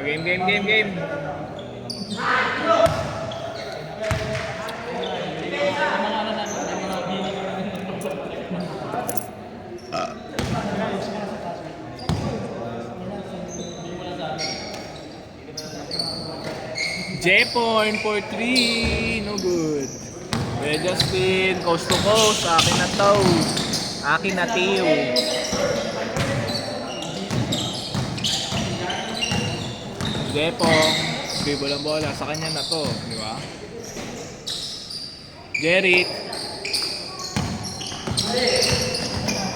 Game. J-point for 3. No good. Kuya Justin, coast to coast. Akin na to. Akin na tiyo. Jepong, dribble ang bola. Sa kanya na to. Di ba?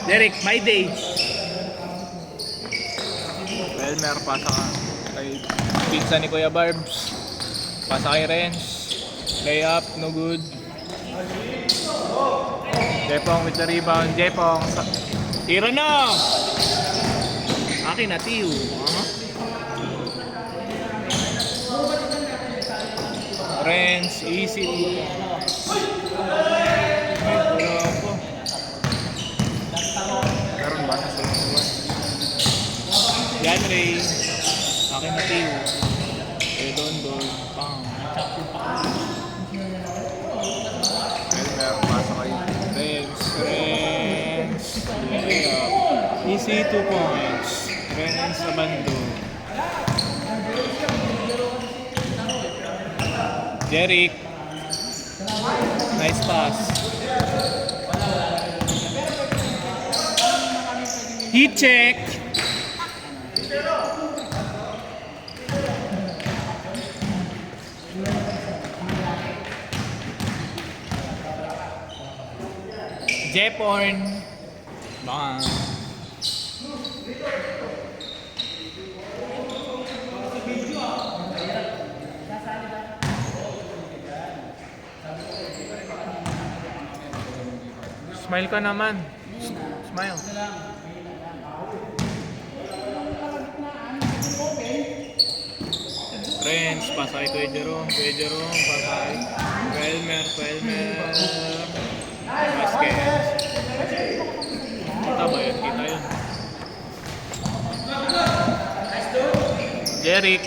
Jeric, my day. Pelmer, pasa ka kay pizza ni Kuya Barbs. Pasa kay Renz. Lay up, no good. Jepong with the rebound. Jepong, tira na! Akin na, tiyo. Renz, easy. Wala po. Meron ba? Yan, Ray. Akin na tiyo. Don. Pang. Elmer, pasa kay Renz. Easy 2 points. Renz sa bando. Jeric. Nice pass. Heat check. Jeporn. Bang. Smile ka naman. Smile. Friends, pasay Kuya Jerome, pasay. Pelmer. Basket. Kita ba yun? Kita yun. Jeric.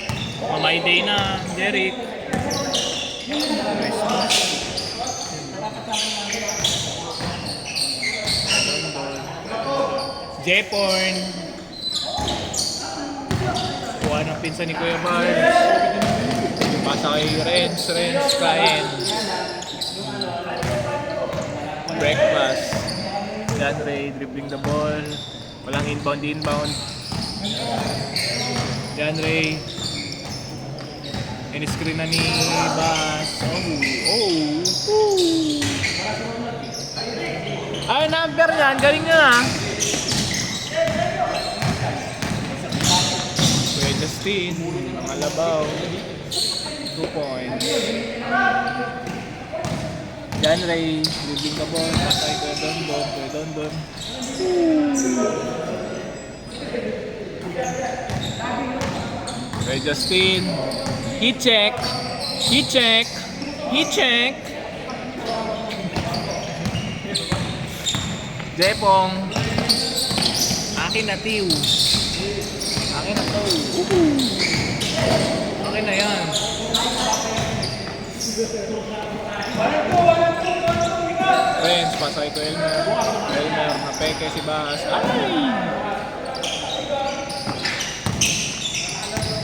Mamay day na. Jeric. Nice pass. Jeporn. Kuha ng pinsa ni Kuya Barbs. Pasa kay Renz, kain. Break pass. Dan Ray dribbling the ball. Walang inbound. Dan Ray. In-screen na ni Bas. Ay, number niyan. Galing niya na. Kuya Justin. Ang alabaw. 2 points. Dan Ray, dribbling the ball, pasay Kuya Don. Kuya Justin, heat check. Jepong, akin na tiw. Akin na to. Akin na yan. Friends, pasay ko Elmer, napeke si Bas. Ay!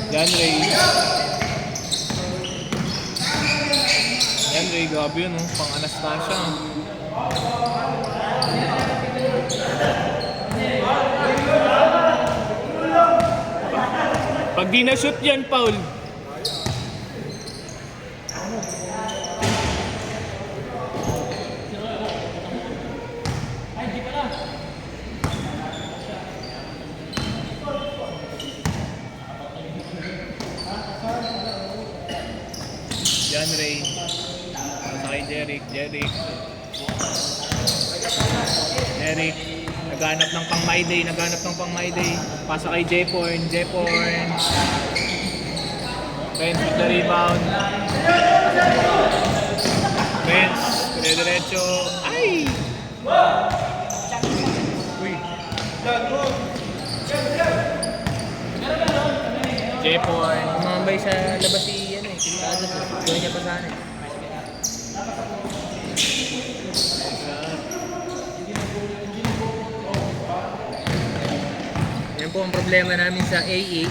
Yan Ray, gabi yun, pang Anastasia. Pag di na-shoot yan, Paul. Yan Ray. Sakay Jeric. Naghanap ng pang my day. Pasa kay Jeporn. Renz with the rebound. Renz, diretso. Ay! Uy. Jepon. Umambay sa labas si ano eh, si Pradas eh. Gawin niya pa sana eh. Yan po ang problema namin sa AA.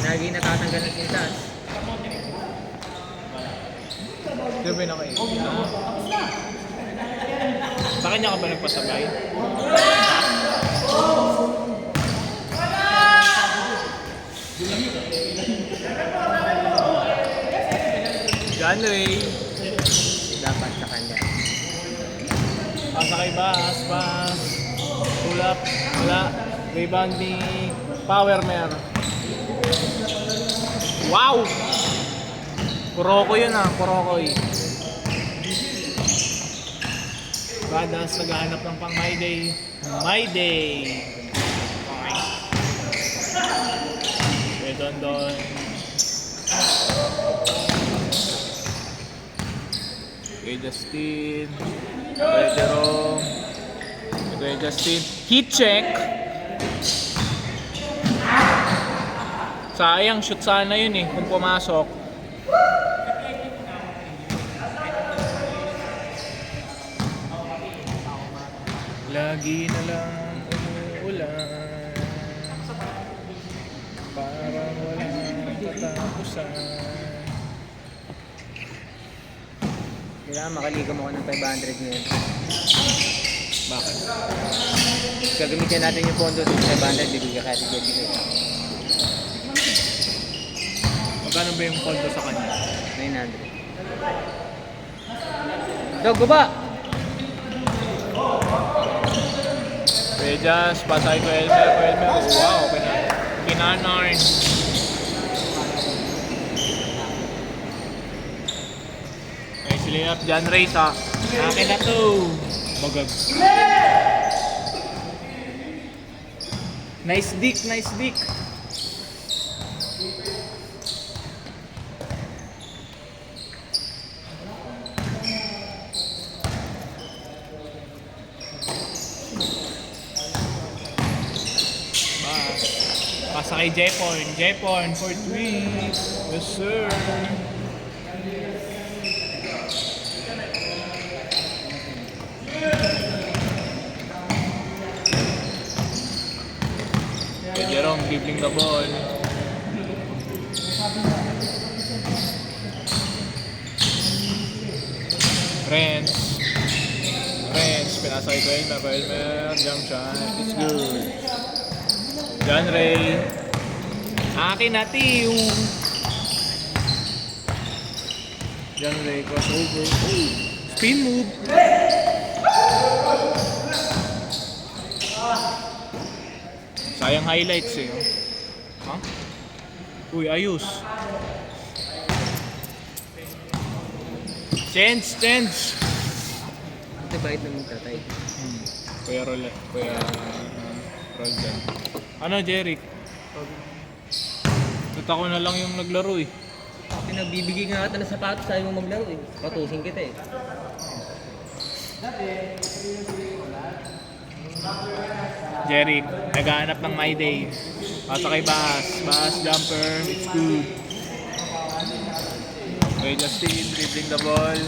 Lagi natatanggal ng sintas. Sino ba yung naka-8? Sa kanya ka ba nagpasabay? John Ray. Dapat sa kanya. Pasa kay Bas. Pull up. Wala. Rebound ni Powermer. Wow! Kuroko yun ah. Kurokoy. Pradas naghahanap ng pang My Day. My Day. Okay. Don. Kay Justin. Kay Jerome. Kay Justin. Heat check. Sayang, shoot sana yun eh, kung pumasok. Lagi na lang umuulan. Parang walang katapusan. Kailangan makalikom ako ng 500 ngayon. Bakit? Gagamitin natin yung pondo sa 500, bibigyan ka natin dito. Magkano ba yung pondo sa kanya? 900. Dog, baba! Rejas, pasay ko Elmer. Wow, okay na. Kinanarn. Nice layup, John Ray sa akin na to. Bagag. Nice dick. Pasa kay Jepon for 3. Yes sir. Kay Jerome dribbling the ball. Renz, pinasa kay Elmer, jump shot, it's good. John Ray. Akin na Tiyo. John Ray crossover. Spin move. Sayang highlights eh. Huh? Uy, ayos. Change. Ito bakit naman tatay? Kuya Roll dyan. Ano, Jeric? Ba't ako na lang yung naglaro eh. Pinagbibigay nga ata ng sapatos, ayaw mo maglaro eh. Patusin kita eh. Jeric, naghahanap ng My Day. Pasa kay Bas jumper, it's good. Kay Justin, dribbling the ball.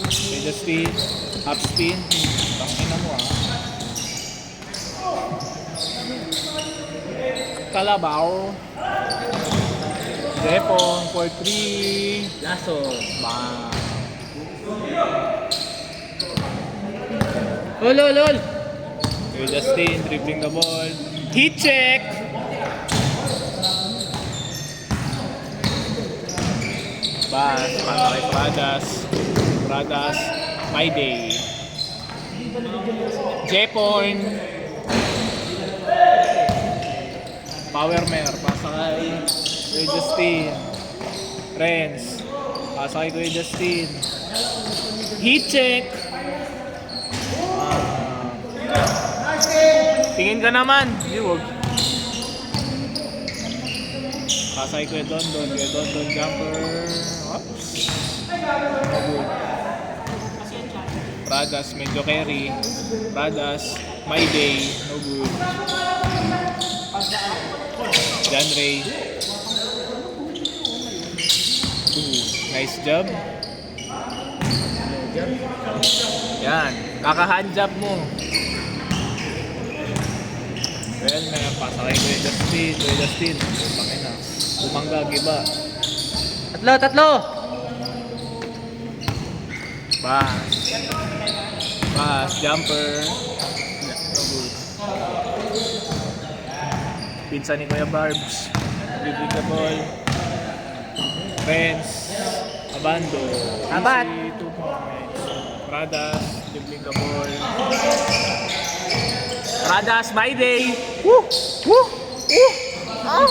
Kay Justin, up spin. Tangina mo ah. Kalabaw. Jepon for 3. Laso. Bang. Lol! Kay Justin, dribbling the ball. Heat check! Bas, para kay Pradas, My Day. Jepon. Powermer, pasa kay Justin. Renz, pasa kay Justin. Heat check! Tingin ka naman. Hindi, wag. Pasay ko yung Dondon jumper. Oops. No good. Pradas, medyo carry. Pradas, My Day. No good. John Ray. Nice job. Yan. Kaka-hand job mo. Well, may pasakay ko yung Justin. Kuya Justin. Pangin na. Bumangga, giba. Tatlo! Pass. Pass. Jumper. No good. Pinsa ni Kuya Barbs. Dribbling the ball. Friends. Abando. Abat. Easy 2 points. Pradas. Dribbling the ball. Pradas, my day. Woo! Woo! Woo! Ah!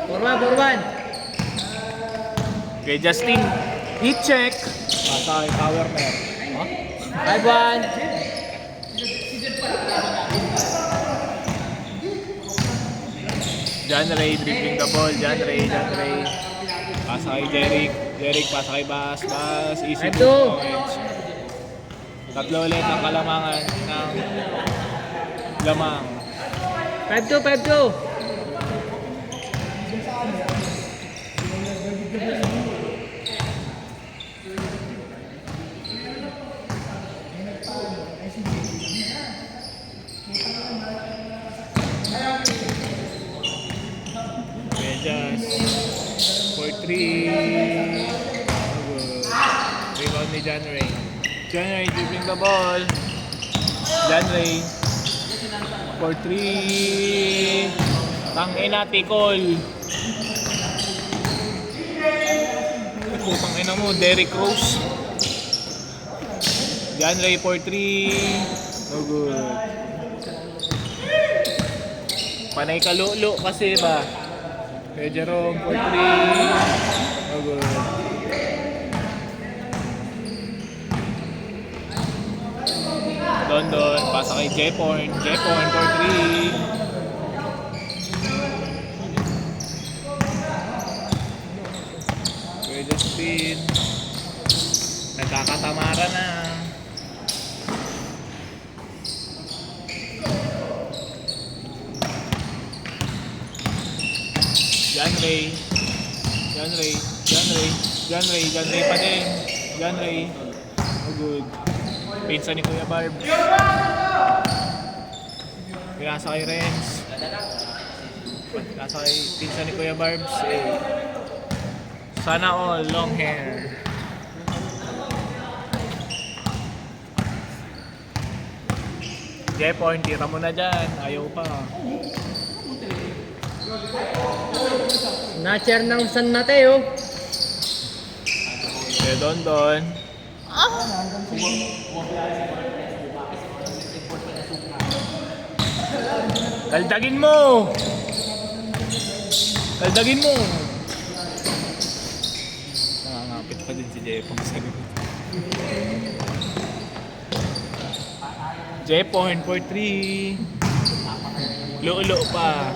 Forman. Okay, Justin. Heat check. Pasay, power man. Huh? 5-1. John Ray, dribbling the ball. John Ray. Pasa kay Jeric, pasa kay Bas. Easy 2 Ito. points. Tatlo ulit ang kalamangan ng lamang. 5-2. Medyas. For 3. Rebound ni John Ray. John Ray dribbling the ball. John Ray. For 3. Tangina, Tikol. Putang ina mo, Derrick Rose. John Ray for 3. No good. Panay kalulo kasi ba? Kaya Jerome for 3. No good. Don, pasa kay Jepon for 3. Kuya Justin. Nagkakatamara na. John Ray pa din. John Ray. Oh good. Pinsa ni Kuya Barb. Pinasa kay Renz. Pinasa kay pinsa ni Kuya Barbs. Sana all long hair. Jepon, tira mo na dyan. Ayaw pa. Snatcher ng San Mateo. Okay, Don. Kaldagin mo! Nangangapit pa din si Jepon sa likod. Jepon for 3. Lulo pa.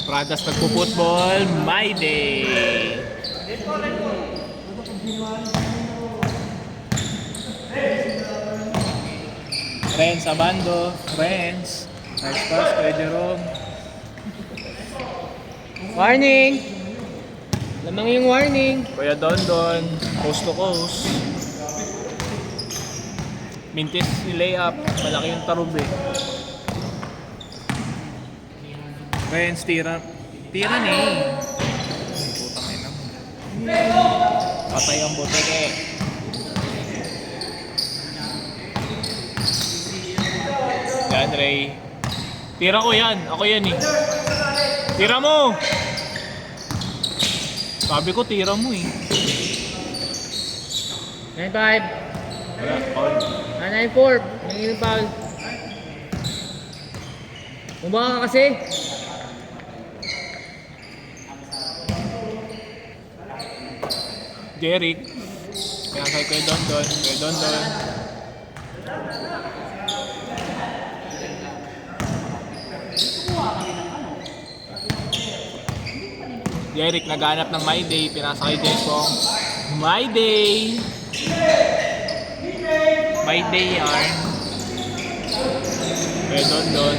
Pradas nagpo-football, my day. Renz Abando, Renz. Nice pass kay Jerome. Warning. Lamang yung warning. Kuya Don, coast to coast. Mintis si layup, malaki yung tarub eh. Renz, tira ni. Putang ina mo. Patay ang boteke. John Ray. Tira ko yan. Ako yan eh. Tira mo! Sabi ko tira mo eh. 9-5. Wala, foul. 9-4. Nangyayang foul. Bumaba ka kasi. Jeric. Pinasay Kuya Dondon. Kuya Dondon. Jeric naghanap ng My Day. Pinasa kay Jepong. My Day! My Day yarn. Kuya Dondon.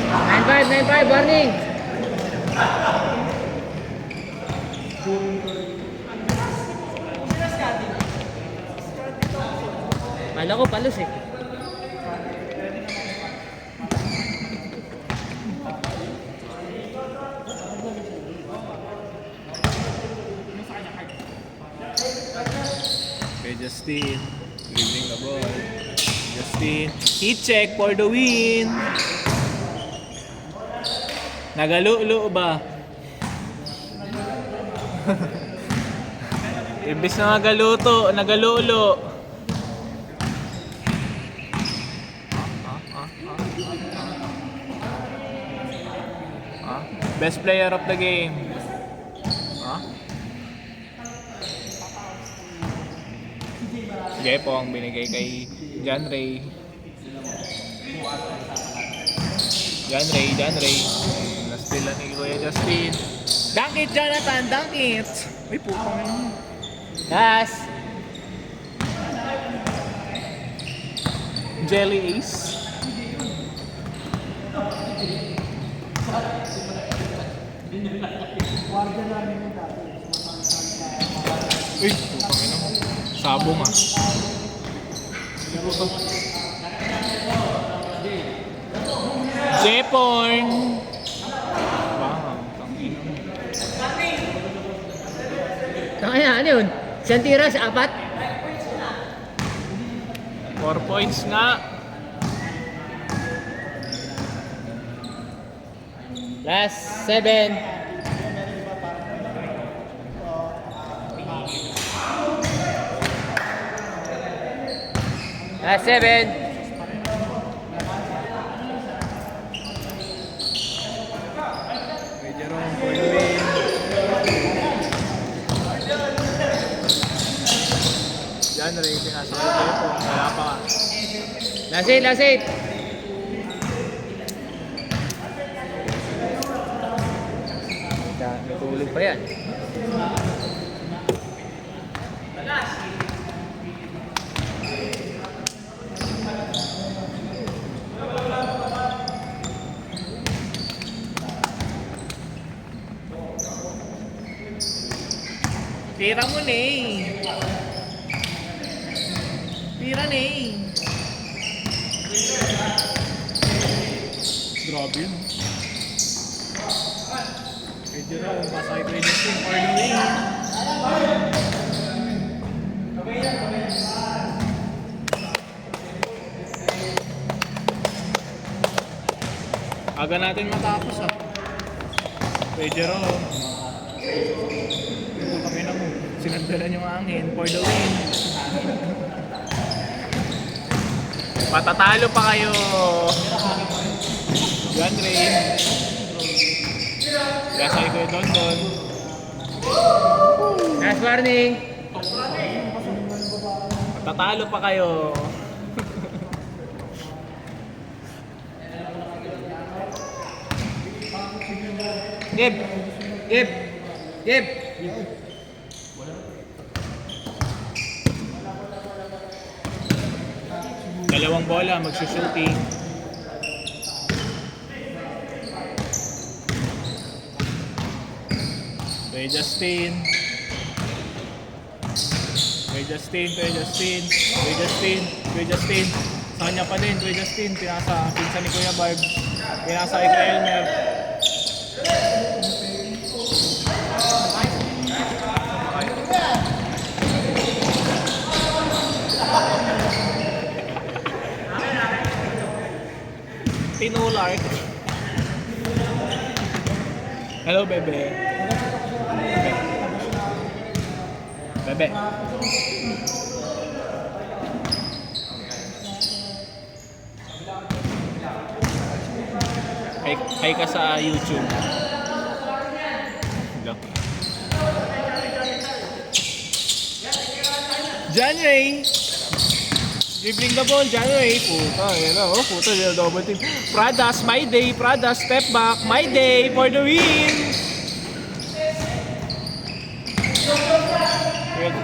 9-5, 9-5, warning! Kala ko palos eh. Okay, Justin. Dribbling the ball. Justin. Heat check for the win. Nagalulo ba? Imbis na nagaluto, nagalulo. Best player of the game. Jepong binigay kay John Ray. John Ray. Nastila ni Kuya Justin. Dunk it, Jonathan! Dunk it! Uy, putang ina. Last! Jelly Ace. Uy, putang ina. Sabong ah. Jeporn! Wow, tangina. Kaya ano yun? Isang tira sa 4? 4 points nga. Last 7. Last 7. May Jerome for the win. John Ray, pinasa ko kayo po. Wala pa. Last 8, last 8. Natulog pa yan. Tira mo na eh. Tira na eh. Grabe yun. Kay Jerome, pasakay ko yung team for the win. Aga natin matapos ah. Kay Jerome. Ito kami na mo. Sinagdalan yung angin for the win. Patatalo pa kayo. John Ray. Gasay ko yung Dondon. Last warning. Patatalo pa kayo. Gib. Gib. Gib. Dalawang bola, magsushooting. Kay Justin. Kay Justin. Sa kanya pa din, kay Justin. Pinasa, pinsa ni Kuya Barb. Pinasa kay Kuya Elmer. Pinulark. Hello, bebe. Bebe. Hi ka sa YouTube. Hello. John Ray. Dribbling the ball, John Ray. Puta, yun na. Oh, puta, yun, double team. Pradas, my day. Pradas, step back. My day for the win. Good.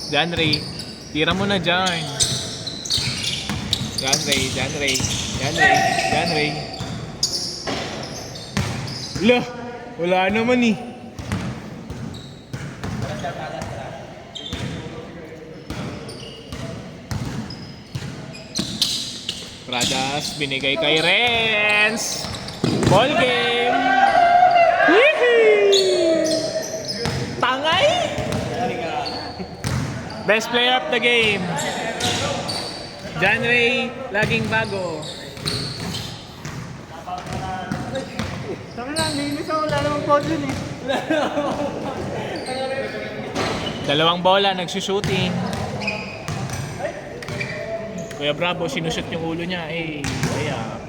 John Ray. Tira mo na dyan. John Ray, John Ray. John Ray, John Ray. Wala naman eh. Pradas, binigay kay Renz. Ball game. Yee! Tangay. Best player of the game. John Ray, laging bago. Sabi lang, linis ako. Wala namang phone dun eh. Dalawang bola, nagsushooting. Kuya Bravo, sinushoot yung ulo niya. Eh, kaya